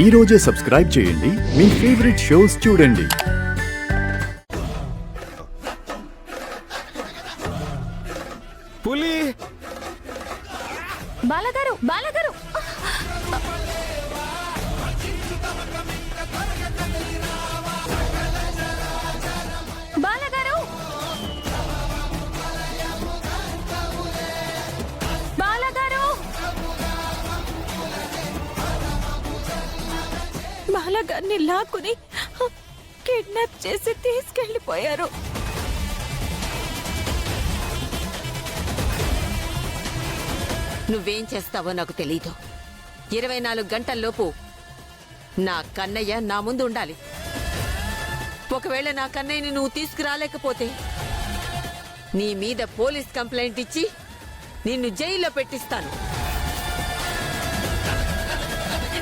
ఈ రోజే సబ్స్క్రైబ్ చేయండి, మీ ఫేవరెట్ షోస్ చూడండి. పులి బాలగారు బాలగారు బాలగారు బాలగారు బాలగారిని లాక్కుని కిడ్నాప్ చేసి తీసుకెళ్లిపోయారు. నువ్వేం చేస్తావో నాకు తెలీదు. 24 గంటల్లోపు నా కన్నయ్య నా ముందు ఉండాలి. ఒకవేళ నా కన్నయ్యని నువ్వు తీసుకురాలేకపోతే నీ మీద పోలీస్ కంప్లైంట్ ఇచ్చి నిన్ను జైల్లో పెట్టిస్తాను.